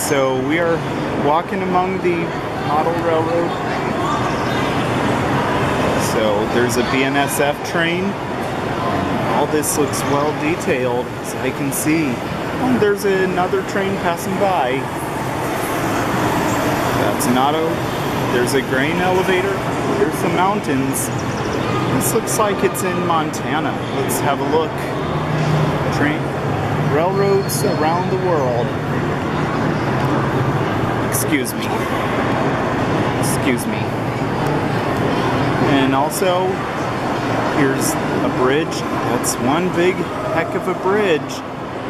So we are walking among the model railroad. So there's a BNSF train. All this looks well detailed, as I can see. Oh, there's another train passing by. That's an auto. There's a grain elevator. There's some mountains. This looks like it's in Montana. Let's have a look. Train railroads around the world. Excuse me. Excuse me. And also, here's a bridge. That's one big heck of a bridge.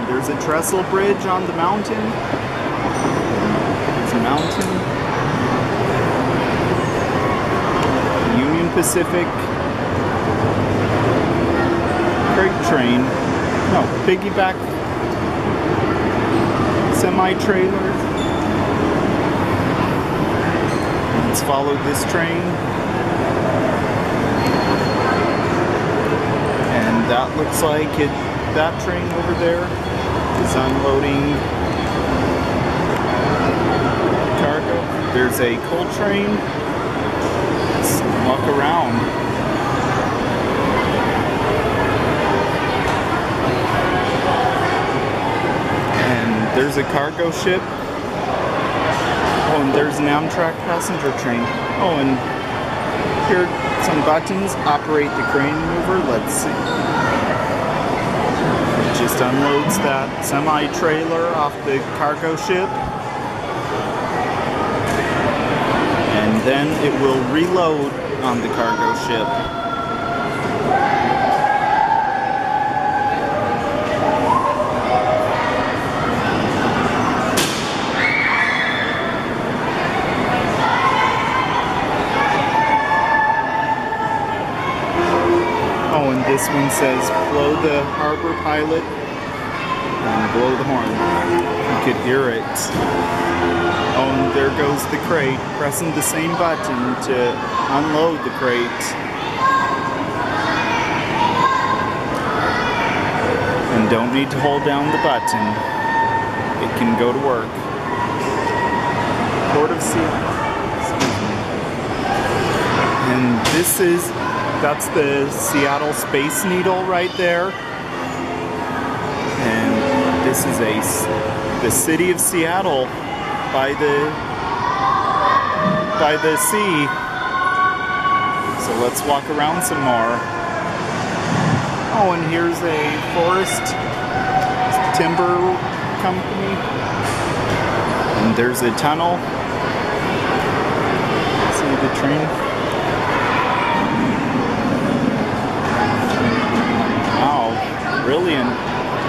There's a trestle bridge on the mountain. There's a mountain. Union Pacific freight train. No, piggyback semi-trailer. Let's follow this train. And that looks like it. That train over there is unloading cargo. There's a coal train. Let's walk around. And there's a cargo ship. Oh, and there's an Amtrak passenger train. Oh, and here are some buttons. Operate the crane mover. Let's see. It just unloads that semi-trailer off the cargo ship. And then it will reload on the cargo ship. Oh, and this one says, blow the harbor pilot and blow the horn. You could hear it. Oh, and there goes the crate, pressing the same button to unload the crate. And don't need to hold down the button. It can go to work. Port of Seattle. And this is, that's the Seattle Space Needle right there. And this is the city of Seattle by the sea. So let's walk around some more. Oh, and here's a forest timber company. And there's a tunnel. See the train? Wow, brilliant.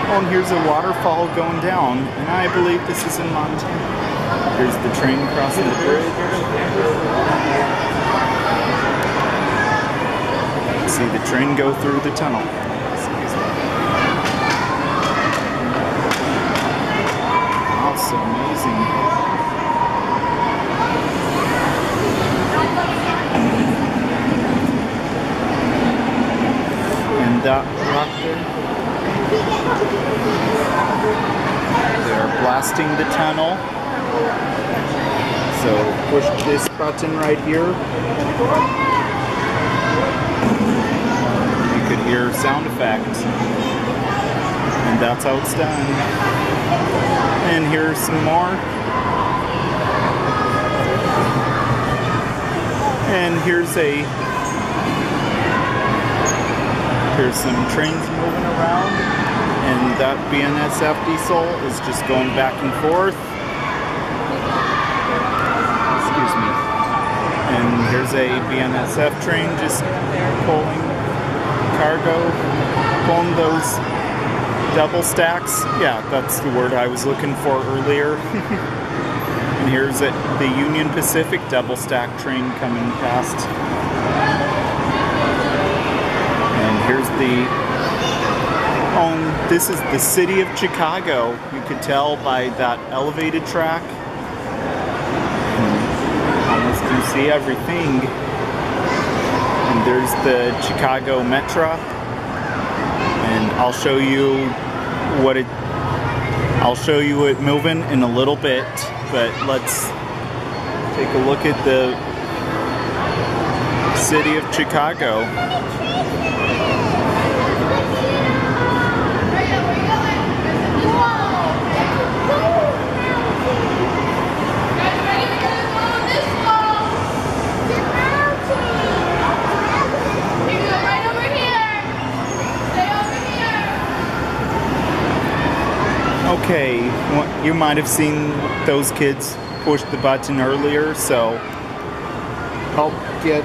Oh, and here's a waterfall going down. And I believe this is in Montana. Here's the train crossing the bridge. See the train go through the tunnel. That's amazing. And that rock there. They're blasting the tunnel. So push this button right here. You could hear sound effects. And that's how it's done. And here's some more. And here's some trains moving around. And that BNSF diesel is just going back and forth. Excuse me. And here's a BNSF train just pulling cargo, pulling those double stacks. Yeah, that's the word I was looking for earlier. And here's the Union Pacific double stack train coming past. And here's this is the city of Chicago. You could tell by that elevated track. Almost can see everything. And there's the Chicago Metro. And I'll show you I'll show you it moving in a little bit, but let's take a look at the city of Chicago. Okay, you might have seen those kids push the button earlier, so help get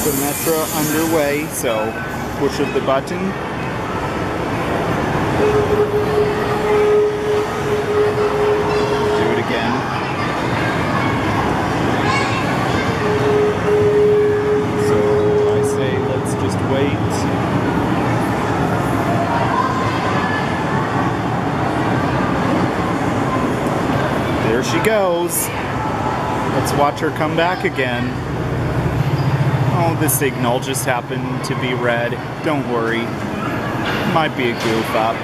the Metro underway, so push of the button. Do it again. So I say let's just wait. There she goes. Let's watch her come back again. Oh, the signal just happened to be red. Don't worry. Might be a goof up.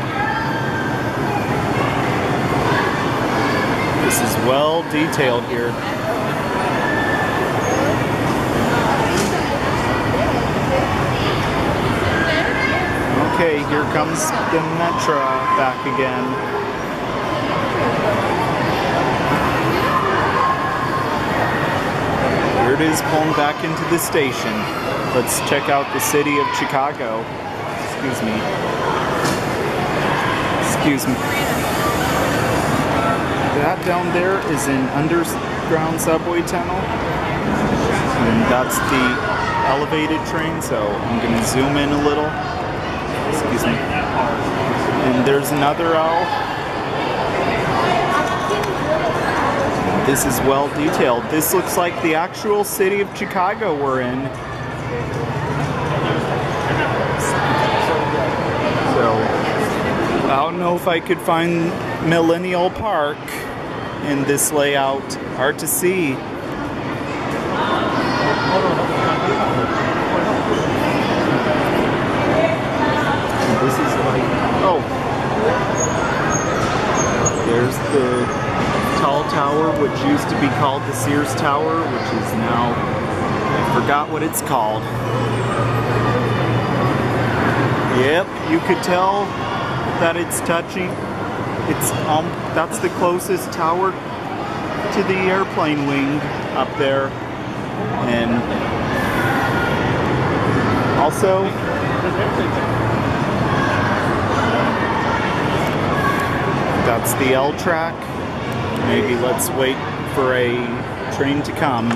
This is well detailed here. Okay, here comes the Metro back again. Here it is, pulling back into the station. Let's check out the city of Chicago. Excuse me. Excuse me. That down there is an underground subway tunnel. And that's the elevated train, so I'm going to zoom in a little. Excuse me. And there's another L. This is well detailed. This looks like the actual city of Chicago we're in. So, I don't know if I could find Millennial Park in this layout. Hard to see. This is like, oh, there's the tall tower, which used to be called the Sears Tower, which is now, I forgot what it's called. Yep, you could tell that it's touching. It's that's the closest tower to the airplane wing up there. And also, that's the L track. Maybe let's wait for a train to come.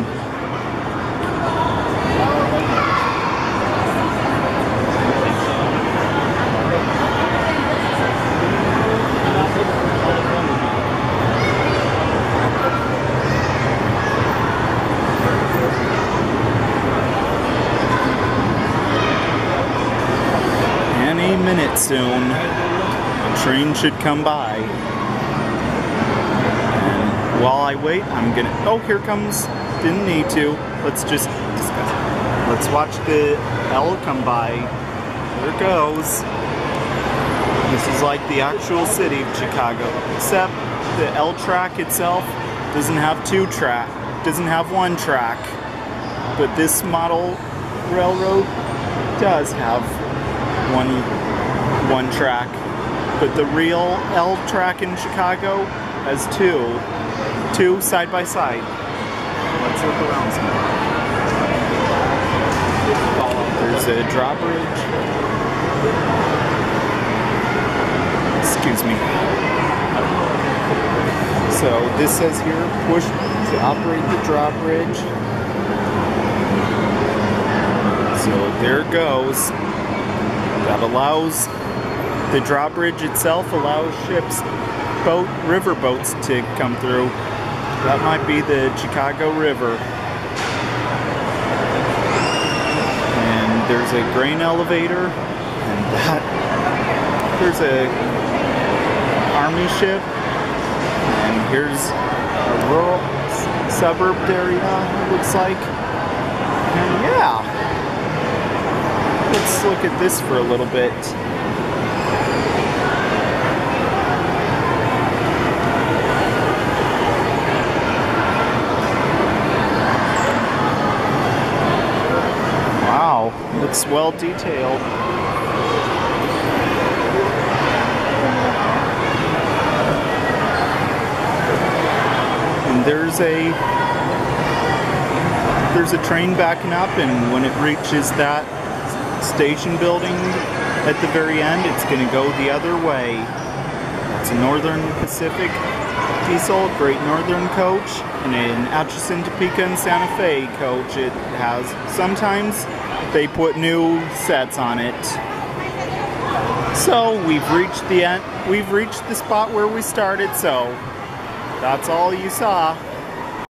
Any minute soon, a train should come by. While I wait, I'm gonna, oh, here comes, didn't need to. Let's just discuss. Let's watch the L come by. There it goes. This is like the actual city of Chicago, except the L track itself doesn't have doesn't have one track. But this model railroad does have one track. But the real L track in Chicago has two side by side. Let's look around some. There's a drawbridge. Excuse me. So this says here, push to operate the drawbridge. So there it goes. That allows, the drawbridge itself allows ships, river boats to come through. That might be the Chicago River. And there's a grain elevator, and there's a army ship, and here's a rural suburb area, it looks like. And yeah, let's look at this for a little bit. Looks well detailed. And there's a train backing up, and when it reaches that station building at the very end, it's going to go the other way. It's a Northern Pacific diesel, Great Northern coach, and an Atchison, Topeka, and Santa Fe coach. It has, sometimes they put new sets on it. So we've reached the end. We've reached the spot where we started, so that's all you saw.